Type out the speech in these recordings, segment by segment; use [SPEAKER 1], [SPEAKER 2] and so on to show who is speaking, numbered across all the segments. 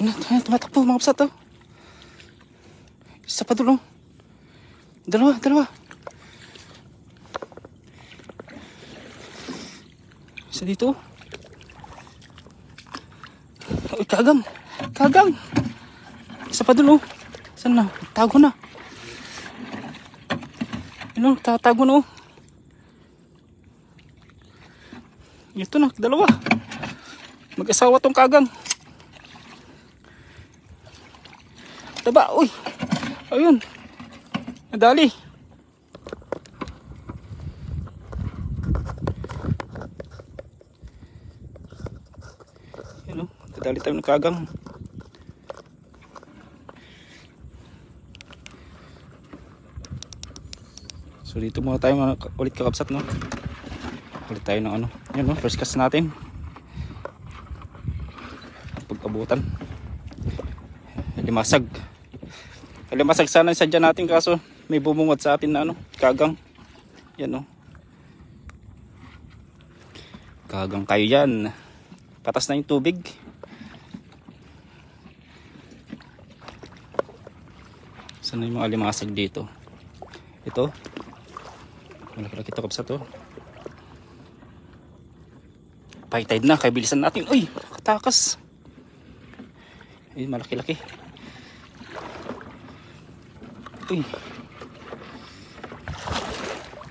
[SPEAKER 1] Ayun, tumatakbo mga kapsat oh. Isa pa dulo. Dalawa. Isa dito. Uy, kagang. Isa pa dulo. Saan na? Tago na. Ayun, tatago na oh. Ito na, dalawa. Mag-asawa tong kagang. Taba, uy. Ayun. Nadali. Ayun, nadali tayo ng kagang. So dito muna tayo ulit kakapsat, no? Ulit tayo ng ano. Yan, no? First cast natin. Pagkabutan. Limasag sana yung sadya natin, kaso may bumungot sa atin na ano, kagang. Yan, no? Kagang kayo yan. Patas na yung tubig. Sana yung mga limasag dito. Ito. Malaki-laki ito kapsa to. High tide na, kaya bilisan natin. Uy, katakas. Ayun, malaki-laki. Uy.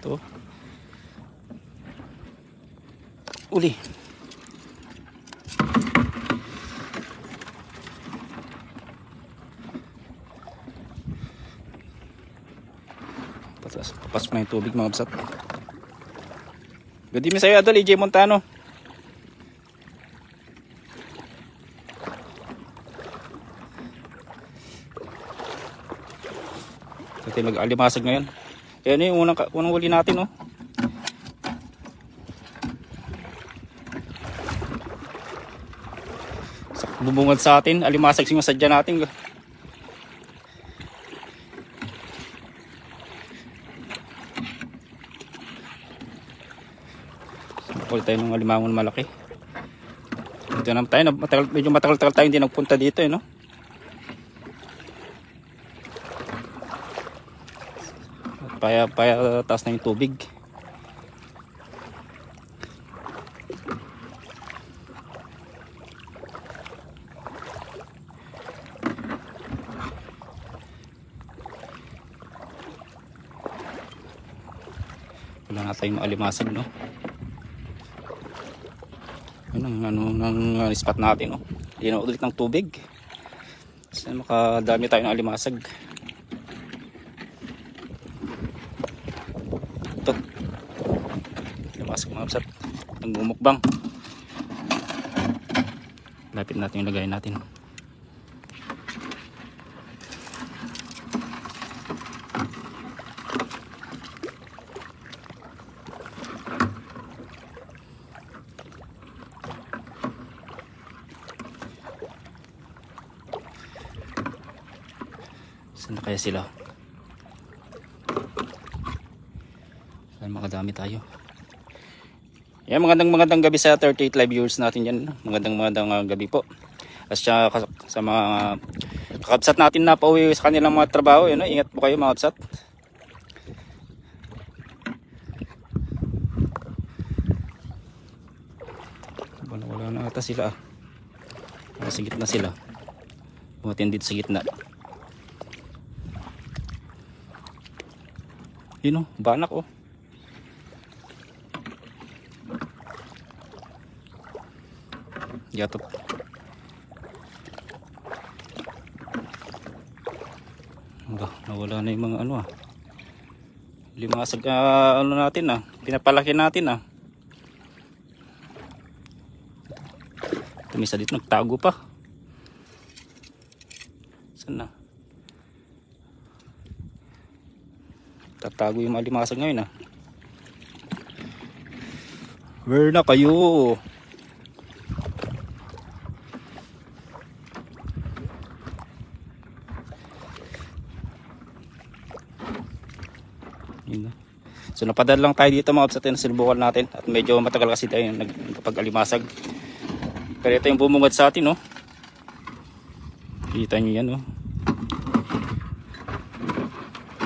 [SPEAKER 1] Ito. Uli. Papasok na yung tubig mga kapsat. Good evening sa'yo, Adol, EJ Montano. Ito tayo mag-alimasag ngayon. Ayan yung unang huli natin, oh. Bubungad sa atin, alimasag yung sadya natin. Ulit tayo ng alimangon malaki. Dito naman tayo, medyo matagal-tagal tayo hindi nagpunta dito, no? Paya taas na yung tubig. Wala na tayong alimasag, no? Yun ang spot natin, no? Hindi na ulit ng tubig. Kasi makadami tayo ng alimasag. Ito. Alimasag mga kapsat. Nagmumukbang. Lapit natin yung lagay natin. Saan na kaya sila? Saan makadami tayo? Yan, magandang gabi sa 38 live viewers natin yan. Magandang gabi po. At sa mga kakabsat natin na pauwi sa kanilang mga trabaho. Yun, ingat po kayo mga kabsat. Wala na ata sila. Sa gitna sila. Bumatin dito sa gitna. Yun, banak oh. Yatot. Nawala na yung mga ano ah. Limasag ano natin ah. Pinapalaki natin ah. Tumisa dito, nagtago pa. Saan na? Tatago yung alimasag ngayon ah. Where na kayo? So napadal lang tayo dito mga kapsat, sinubukan natin at medyo matagal kasi tayo nagpag-alimasag. Pero ito yung bumungad sa atin, no? Kita nyo yan oh.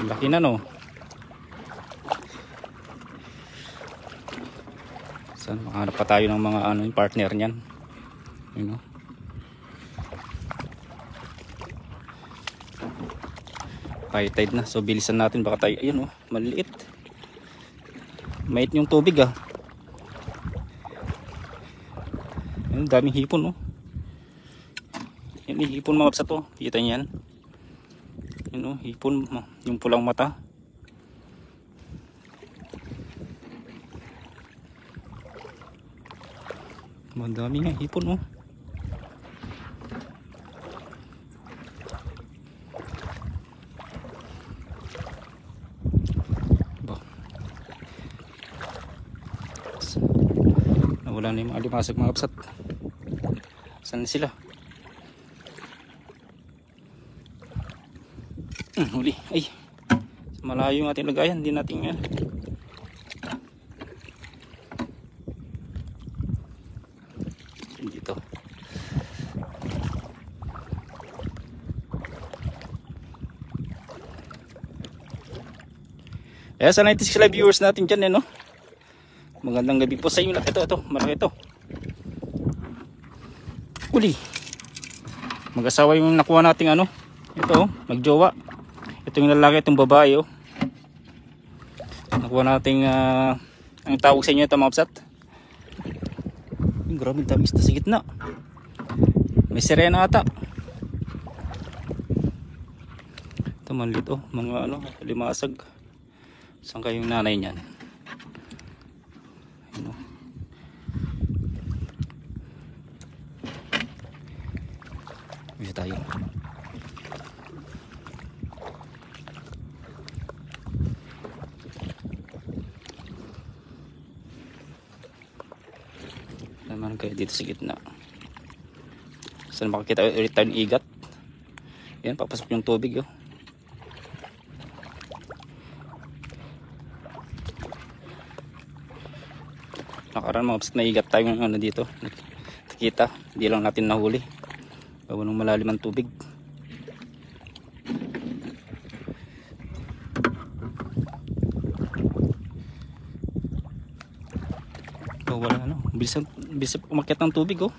[SPEAKER 1] Laki na no. Saan makahanap pa tayo ng mga ano, yung partner niyan. Yun oh. High tide na, so bilisan natin baka tayo, ayun oh, maliit. Mait yung tubig ah. Ayun, daming hipon oh. Yan yung hipon mga kapsat oh, kita nyo yan. Yun oh, hipon, yung pulang mata. Madami nga hipon oh. Nawala na yung mga alimasag mga kapsat. Saan na sila? Huli. Ay, malayo yung ating lagayan. Hindi natin yan. Dito. Sa 96 live viewers natin dyan no? Magandang gabi po sa inyo lahat. Ito, malaki ito. Uli. Mag-asawa yung nakuha nating ano. Ito, nagjowa. Ito yung lalaki, itong babae oh. Nakuha nating ang tawag sa inyo ito mga kapsat. Grabe, dami isda sa gitna. May sirena ata. Ito maliit oh, mga ano, limasag. Saan kayong nanay niyan? Ano? Bisa tayo. Naman kayo dito sa gitna. Saan makikita ulit tayo ng igat? Yan, papasok yung tubig oh. Nakaraan mga kapsat, naigat tayo ng ano dito. Nakita, hindi lang natin nahuli. Bawa ng malalim ang tubig. Oh, wala ano. Bilis umakyat ng tubig oh.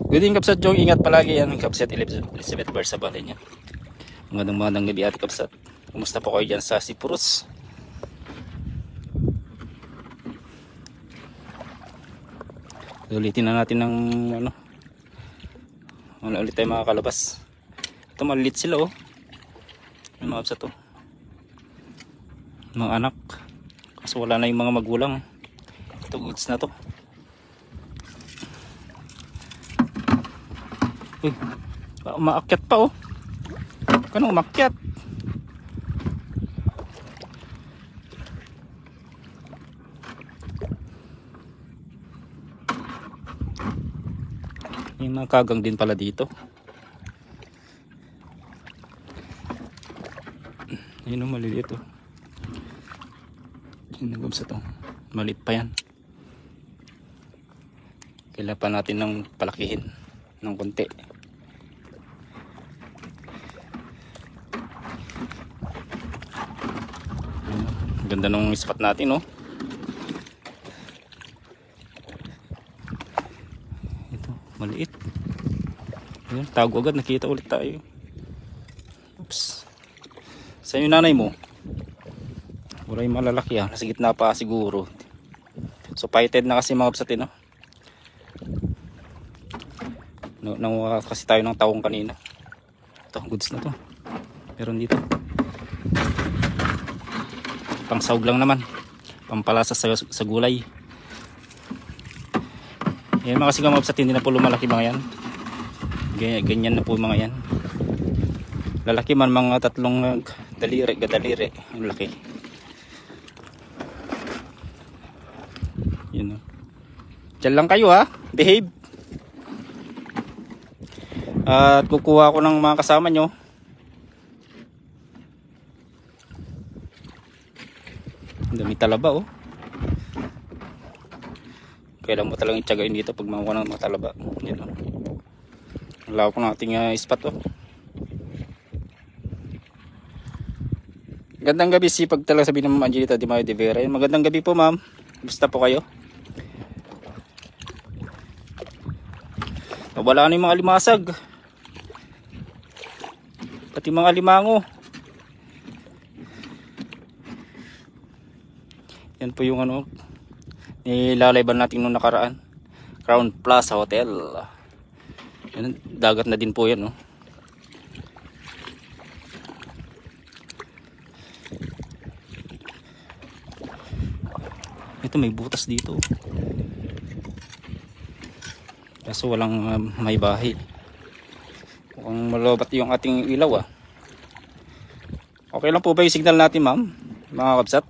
[SPEAKER 1] Good evening kapsat Jong, ingat palagi yan kapsat Elizabeth Bar sa balay niya. Magandang gabi at kapsat. Kumusta po kayo dyan sa Sipurus? Ulitin na natin ng ano ulit tayo makakalabas. Ito maliit sila oh. Yung mga kapsat oh. Mga anak. Kasi wala na yung mga magulang. Ito goods na to. Uy, umaakyat pa oh. Kanong umakyat? May mga kagang din pala dito. Ayun oh, maliliit oh. Yung sa to. Maliit pa yan. Kailangan pa natin ng palakihin ng konti. Ganda ng spot natin oh. Ito, maliit. Ayun, tago agad, nakita ulit tayo. Oops. Saan yung nanay mo? Wala yung malalaki ah, nasa gitna pa siguro. So paited na kasi mga kapsatin oh. Nanguha kasi tayo ng tawong kanina. Ito, goods na to. Meron dito. Pang sahog lang naman. Pampalasa sa gulay. Yan mga kasi kamabsat, hindi na po lumalaki mga yan. Ganyan na po mga yan. Lalaki man mga 3 gadaliri. Ang laki. Yun o. Diyan lang kayo ha. Behave. At kukuha ko ng mga kasama nyo. Dami talaba oh. Kailan mo talagang itsagain dito pag makuha ng mga talaba. Yan, oh. Ang lawak ng ating spot, oh. Gandang gabi, sipag talaga sabi ng Ma'am Angelita Di Mayo de Vera. Magandang gabi po, ma'am. Gusto po kayo? Wala na yung mga limasag. Pati mga limango. Yan po yung ano, nilalayban natin nung nakaraan. Crown Plaza Hotel. Yan, dagat na din po yan, no? Ito may butas dito. Kaso walang may bahay. Mukhang malobat yung ating ilaw, ah. Okay lang po ba yung signal natin, ma'am? Mga kabsat?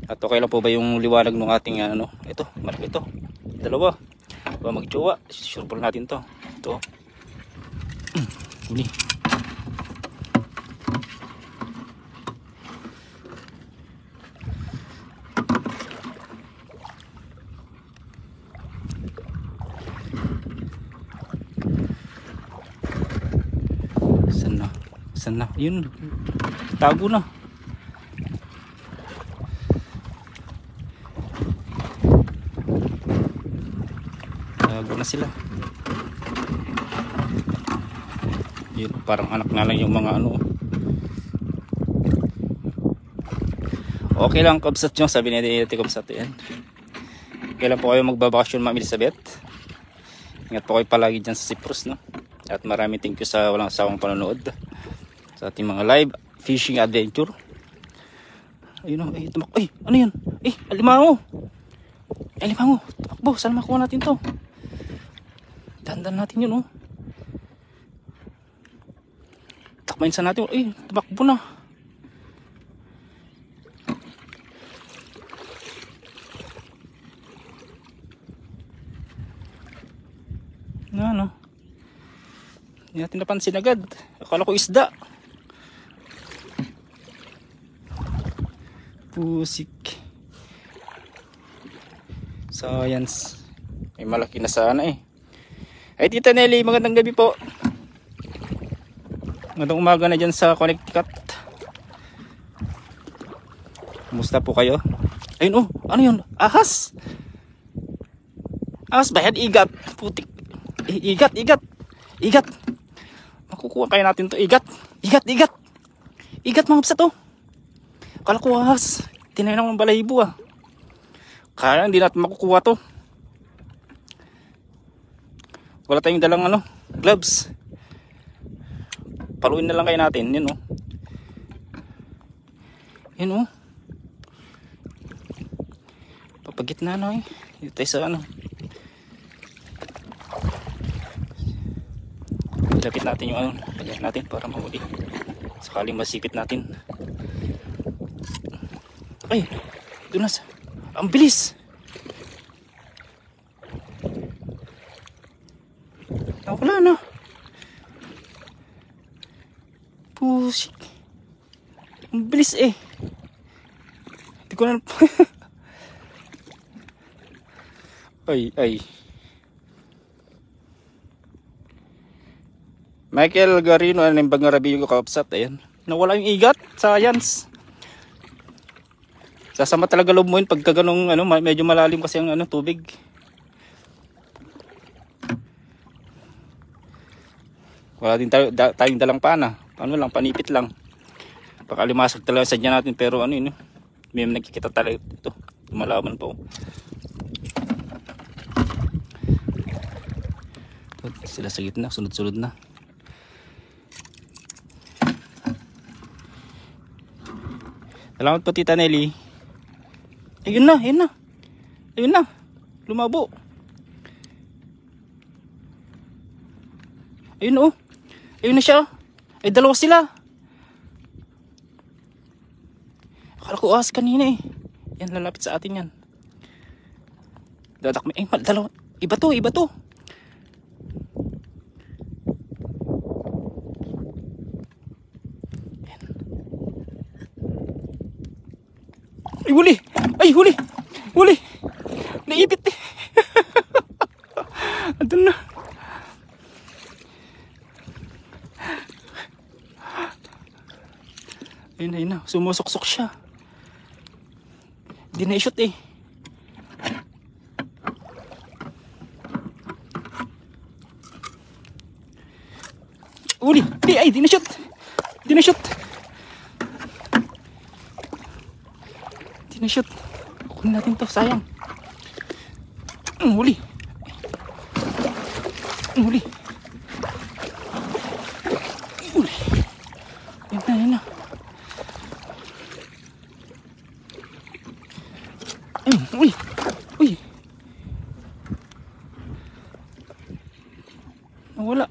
[SPEAKER 1] At okay lang po ba yung liwanag ng ating ano? Ito, malaki ito. Dalawa. Ba magjowa. Sure po natin to. Ito. Uni. Saan na? Yun. Tago na. Tago na sila. Yun, parang anak na lang yung mga ano. Okay lang, kabsat nyo. Sabi ni Ate Kabsat yan. Kailan po kayo magbabakasyon, Ma'am Elizabeth? Ingat po kayo palagi dyan sa Cyprus, no? At maraming thank you sa walang sawang panonood sa ating mga live fishing adventure. Ayun, ay tumak. Ay, ano 'yan? Alimango. Alimango. Takbo, saan makuha natin 'to? Dandan natin 'yun, oh. Takbayin sa natin. Ay, tumakbo na. Ano? Hindi natin napansin agad. Akala ko isda. Pusik. Science. May malaki na sana eh. Ay, Tita Nelly, magandang gabi po. Magandang umaga na dyan sa Connecticut. Kumusta po kayo? Ayun, oh, ano yun? Ahas. Ahas ba yan? Igat. Putik. Igat. Makukuha kaya natin to. Igat mga kapsat, oh. Kala ko ahas. Tinayin ng balahibo, ah. Kaya hindi natin makukuha to. Wala tayong dalang ano, gloves. Paluin na lang kayo natin. Yun, oh. Yun, oh. Papagitna na, eh. Dito tayo sa ano. Lapit natin yung ano, lagyan natin para mahuli. Sakaling masipit natin. Ay, doon na sa. Ang bilis. Wala na. Pusik. Ang bilis eh. Hindi ko na. ay. Michael Garino, ano yung bangarabi yung kakapsat. Ayan. Nawala yung igat. Science. Sasama talaga loob mo yun pagka ganong ano, medyo malalim kasi ang ano, tubig. Wala din tayong dalang pana. Ano lang, panipit lang. Pakalimasag talaga sa dyan natin pero ano yun, may nakikita talaga ito. Lumalaman po. Sila sa gitna, sunod-sunod na. Salamat po, Tita Nelly. Ayun na. Lumabo. Ayun, oh. Ayun na siya. Ay, dalawa sila. Akala ko ahas kanina eh. Yan, lalapit sa atin yan. Dadakmi. Ay, dalawa. Iba to. Yan. Ay, huli. naipit eh. Andun na. Ayun na. Sumusuksok siya. Di na i-shoot eh. Uli! Di na shoot! Di na shoot! Di na shoot! Kunin natin to, sayang. Uli! Uli! Uli! Yan na. Uy! Nawala.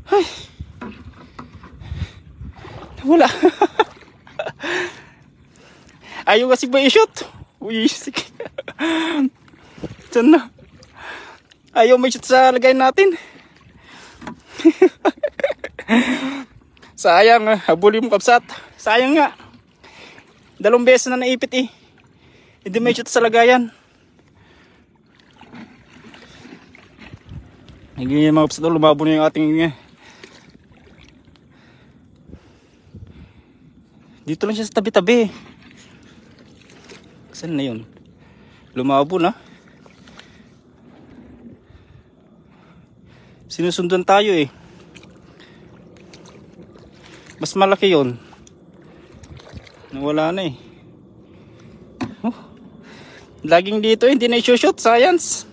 [SPEAKER 1] Ay! Nawala. Ayaw kasi ba i-shoot? Uy, sige. Saan na? Ayaw may shoot sa lagay natin. Sayang, habulin mo kapsat. Sayang nga. 2 beses na naipit eh. Hindi may shoot sa lagayan. Hindi mga kapsat, lumabo na yung ating dito lang siya sa tabi-tabi. Saan na yun? Lumabo na. Sinusundan tayo eh. Mas malaki yun. Nawala na eh. Oh. Laging dito hindi na i-shoot. Science.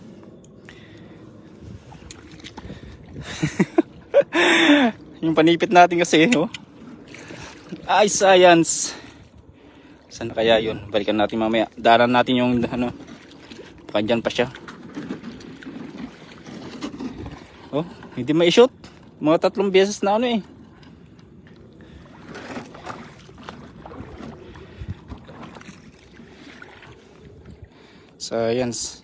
[SPEAKER 1] Yung panipit natin kasi oh. Ay, science. Saan na kaya yun? Balikan natin mamaya. Daran natin yung ano. Baka dyan pa siya. Oh, hindi ma-shoot. Mga 3 beses na ano eh. Science.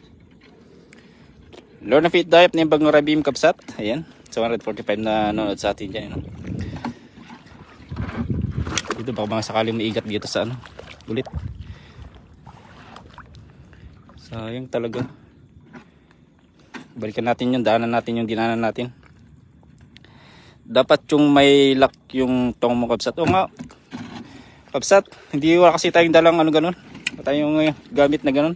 [SPEAKER 1] Lord na Fit Diet ni Bagong Rabim Kapsat. Ayan. 145 na nanonood sa atin dyan. Dito baka mga sakaling maigat dito sa ano. Ulit. Sayang talaga. Balikan natin yung daanan natin yung dinanan natin. Dapat yung may lock yung tong mo kapsat. O nga. Kapsat. Hindi wala kasi tayong dalang ano ganun. Tayong gamit na ganun.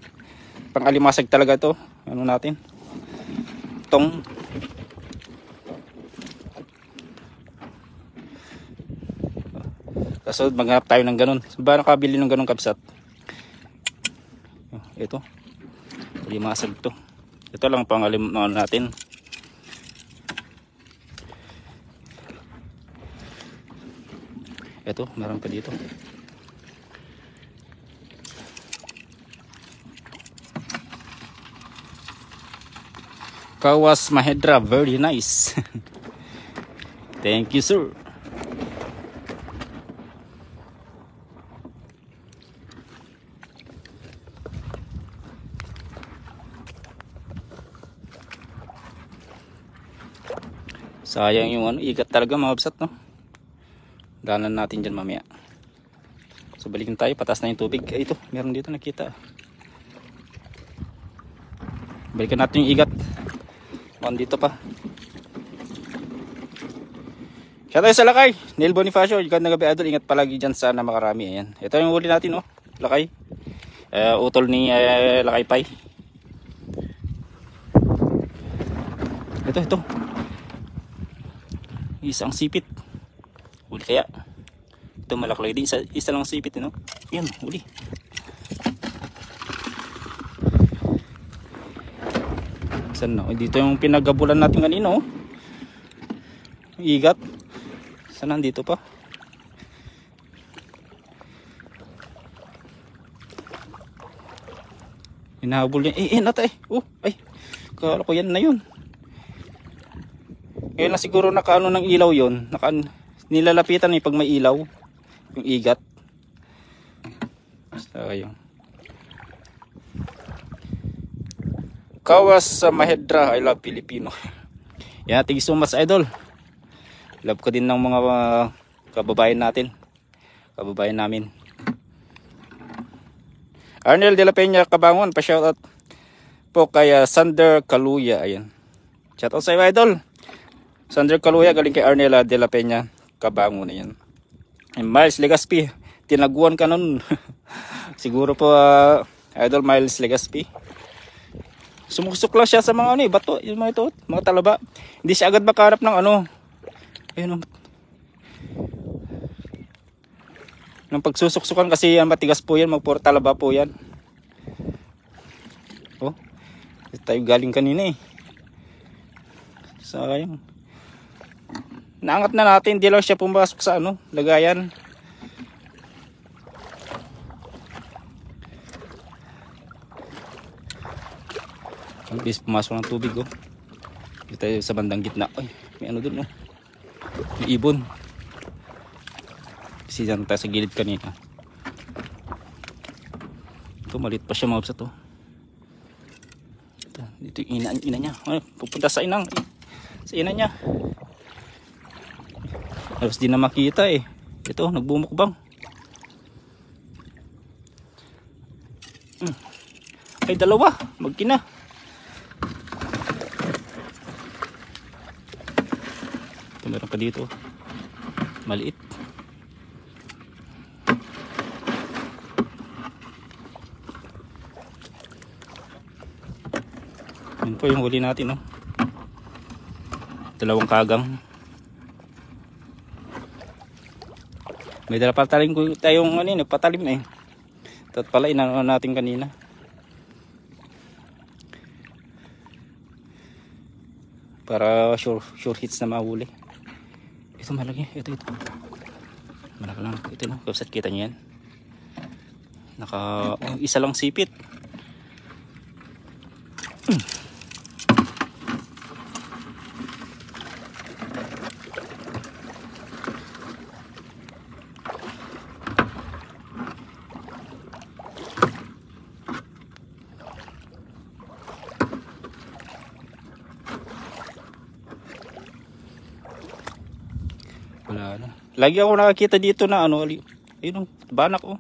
[SPEAKER 1] Pang alimasag talaga to. Ano natin. Tong. Kaso maghanap tayo ng ganun. Ba nakabili ng ganun kapsat? Ito. Alimasag to. Ito lang pang alimasag natin. Ito, meron pa dito. Kawas Mahedra, very nice. Thank you, sir. Sayang yung ano, ikat talaga mga kapsat, no? Daanan natin dyan mamaya. So balikin tayo, patas na yung tubig. Ay, ito, meron dito nakita. Balikan natin yung igat. Dito pa. Siya tayo sa lakay. Neil Bonifacio, ikaw na gabi idol. Ingat palagi dyan, sana makarami. Ayan. Ito yung huli natin, oh. Lakay. Utol ni Lakay Pai. Ito. Isang sipit. Huli kaya. Ito malaklay din. Isa lang sipit, no? Yan, huli. Saan na? Dito yung pinagabulan natin kanino. Igat. Saan nandito pa? Hinahabol niya. Nata eh. Ay. Kala ko yan na yun. Ngayon na siguro nakaano ng ilaw yun. Nilalapitan eh pag may ilaw. Yung igat. Basta kayo. Kawas sa Mahedra, I love Filipino. Yan, thank you so much idol. Love ko din ng mga kababayan natin. Kababayan namin. Arnel de la Peña Cabangon, pa-shoutout po kay Sander Kaluya. Ayan. Shoutout sa iyo, idol. Sander Kaluya, galing kay Arnel de la Peña Cabangon. Ayan. And Miles Legaspi, tinaguan ka nun. Siguro po, idol Miles Legaspi. Sumusok lang siya sa mga ano, bato, yung mga ito, mga talaba. Hindi siya agad makaharap ng ano. Ayun, ng pagsusuksukan kasi yan, matigas po yan, magpuro talaba po yan. Oh, tayo galing kanina eh. Sayang. Naangat na natin, hindi lang siya pumasok sa ano, lagayan. Ang bilis pumasok ng tubig oh. Dito tayo sa bandang gitna. Ay, may ano dun oh. May ibon. Kasi dyan tayo sa gilid kanina. Ito maliit pa siya mga kapsat oh. Dito yung ina niya. Ay, pupunta sa ina niya. Halos di na makita eh. Ito nagbumukbang. Ay dalawa. Magkina. Ito meron pa dito. Maliit. Yun po yung huli natin no. Dalawang kagang. May dala patalim tayong ano yun, patalim eh. Ito pala inano natin kanina. Para sure hits na mahuli. Ito malaki, ito. Malaki lang, ito no, kapsat kita niyo yan. Isa lang sipit. Wala na. Lagi ako nakakita dito na ano, ayun, banak oh.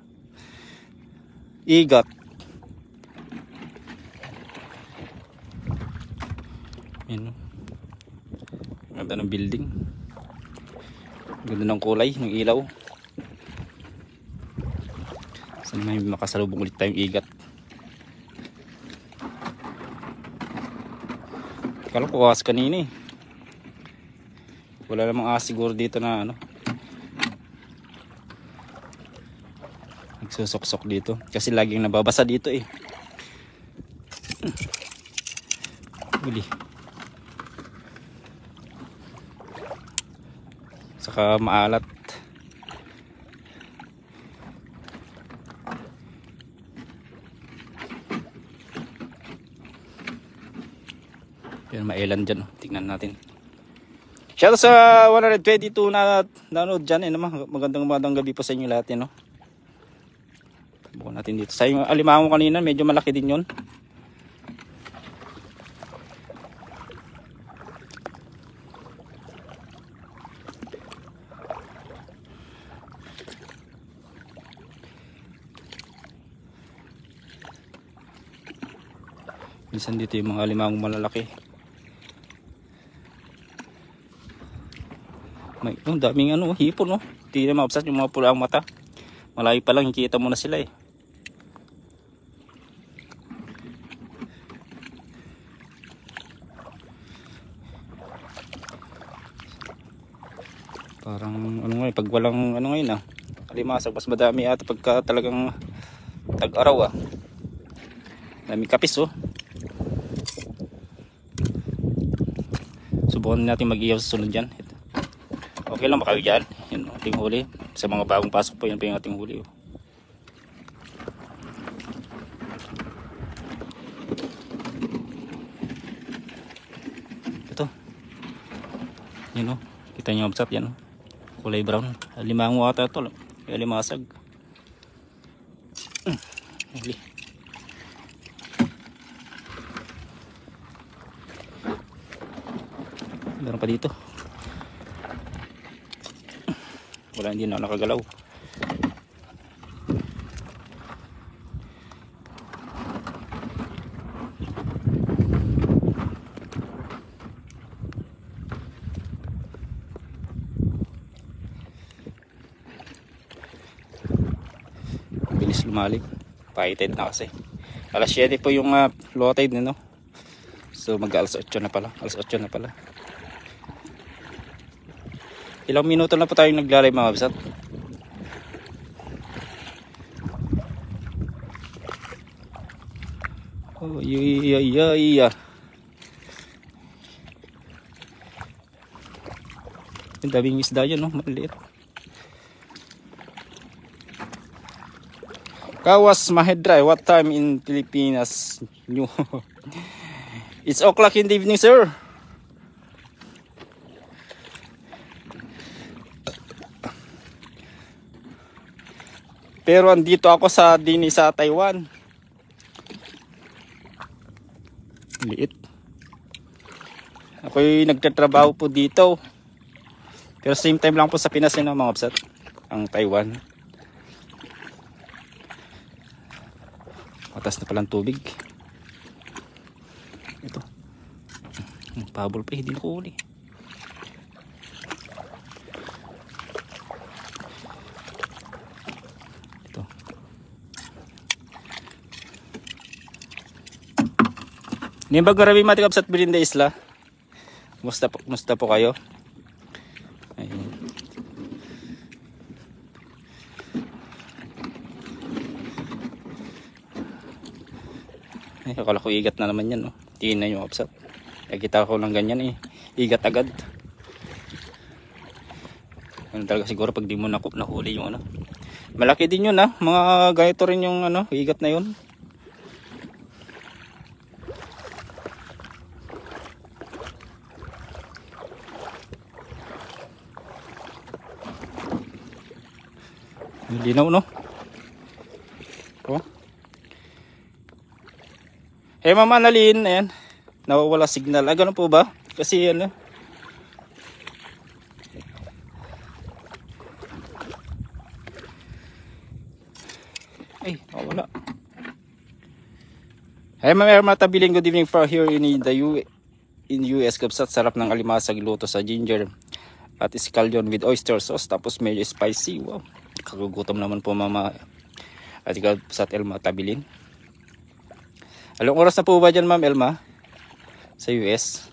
[SPEAKER 1] Igat. Ayun. Ganda ng building. Ganda ng kulay, ng ilaw. Sana may makasalubong ulit tayong igat. Kala ko kawas kanina eh. Wala namang siguro dito na ano. Nagsusok-sok dito. Kasi laging nababasa dito eh. Uli. Saka maalat. Yan mailan dyan. Tingnan natin. Shout out sa 122 na nanood dyan. Magandang gabi po sa inyo lahat. No? Bukan natin dito. Sa yung alimango kanina, medyo malaki din yun. Minsan dito yung mga alimango malalaki. May daming ano, hipon no. Hindi na maabsat yung mga pulang mata. Malayo pa lang, nakikita mo na sila eh. Parang ano ngayon, pag walang ano ngayon alimasag, mas madami ata pagka talagang tag-araw Daming kapis oh. Subukan natin mag-iyaw sa sunod dyan. Okay lang baka dyan. Yun ating huli. Sa mga bagong pasok po, yun pa yung ating huli. Ito. Yun o. Kita nyo obsat yan o. Kulay brown. Limango ata ito. Limasag. Huli. Meron pa dito. Wala, hindi na nakagalaw. mas lumalim. High tide na kasi. Alas 7 po yung low tide, no? So mag alas 8 na pala. Alas 8 na pala. Ilang minuto na po tayong naglalay mga kabsat. Oh, iya. Ang daming isda yun, no? Maliit. Kawas Mahedra, what time in Pilipinas? New. It's o'clock in the evening, sir. Pero andito ako sa Taiwan. Liit. Ako'y nagtatrabaho po dito. Pero same time lang po sa Pinas yun, mga kabsat. Ang Taiwan. Matas na palang tubig. Ito. Pabol pa, hindi ko uli. Ito. Nimbag marami mga kabsat Birinda Isla. Kumusta po kayo? Ayun. Ay, akala ko igat na naman yan, no? Tingin na yung kapsat. Nakita ko lang ganyan eh. Igat agad. Ano talaga siguro pag di mo nahuli yung ano. Malaki din yun, ha? Mga ganito rin yung ano, igat na yun. Linaw, no? Oh. Mama Annalyn, ayan. Nawawala signal. Ganun po ba? Kasi ano. Ay, nawawala. Ma'am Irma Tabiling, good evening from here in the US. Kabsat, sarap ng alimasag luto sa ginger at scallion with oyster sauce. Tapos medyo spicy. Wow. Kagugutom naman po Mama at sa Elma Tabilin. Anong oras na po ba dyan Ma'am Elma sa US?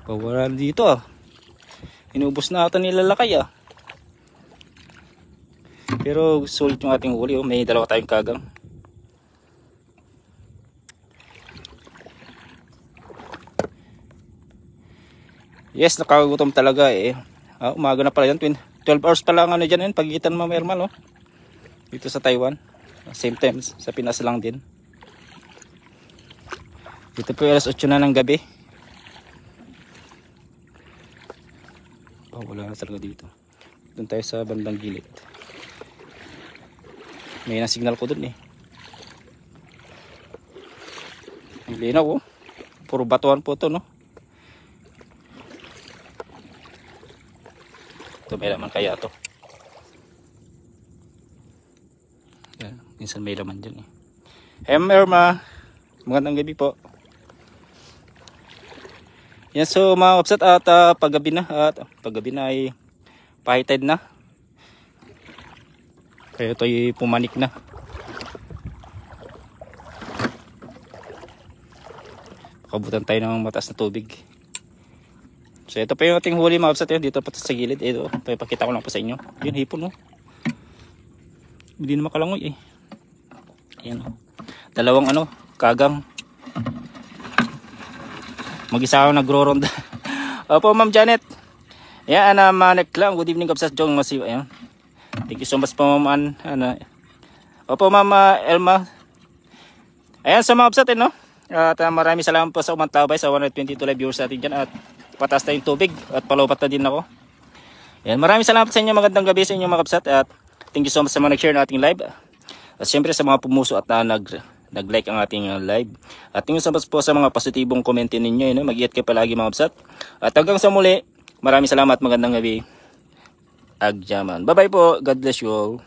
[SPEAKER 1] Pawala dito ah. Inubos na ata nilalakay ah. Pero sulit yung ating huli oh. May dalawa tayong kagang. Yes, nakagutom talaga eh. Umaga na pala yan. 12 hours pa lang ano dyan. Pagitan Ma'am Irma, no? Dito sa Taiwan. Same time sa Pinas lang din. Dito po alas 8 na ng gabi. Wala na talaga dito. Doon tayo sa bandang gilid. May na-signal ko doon eh. Ang linaw oh. Puro batuan po to, no? Ito may laman kaya to. Yan, minsan may laman dyan eh. Irma, magandang gabi po. Yan, so mga kapsat at paggabi na ay high tide na. Kaya ito ay pumanik na. Pakabutan tayo ng mataas na tubig. So ito pa yung ating huli mga kapsat yun. Dito pa sa gilid. Ito, ipakita ko lang po sa inyo. Yun, hipon no. Hindi na makalangoy eh. Ayan o. Dalawang ano, kagang. Mag-isa ako nagro-ronda. Opo Ma'am Janet. Ayan, manek lang. Good evening kapsat Jong Masiw. Ayan. Thank you so much po Ma'am Opo Ma'am Elma. Ayan sa mga kapsat no. At maraming salamat po sa umantabay sa 122 live viewers natin dyan. At patas na yung tubig at palawpat na din ako. Ayan, maraming salamat sa inyo. Magandang gabi sa inyo mga kapsat. At thank you so much sa mga nag-share na ating live. At syempre sa mga pumuso at nag-like ang ating live. At thank you so much po sa mga positibong komento ninyo. Mag-iat kayo palagi mga kapsat. At hanggang sa muli, maraming salamat. Magandang gabi. Agyaman. Bye bye po. God bless you all.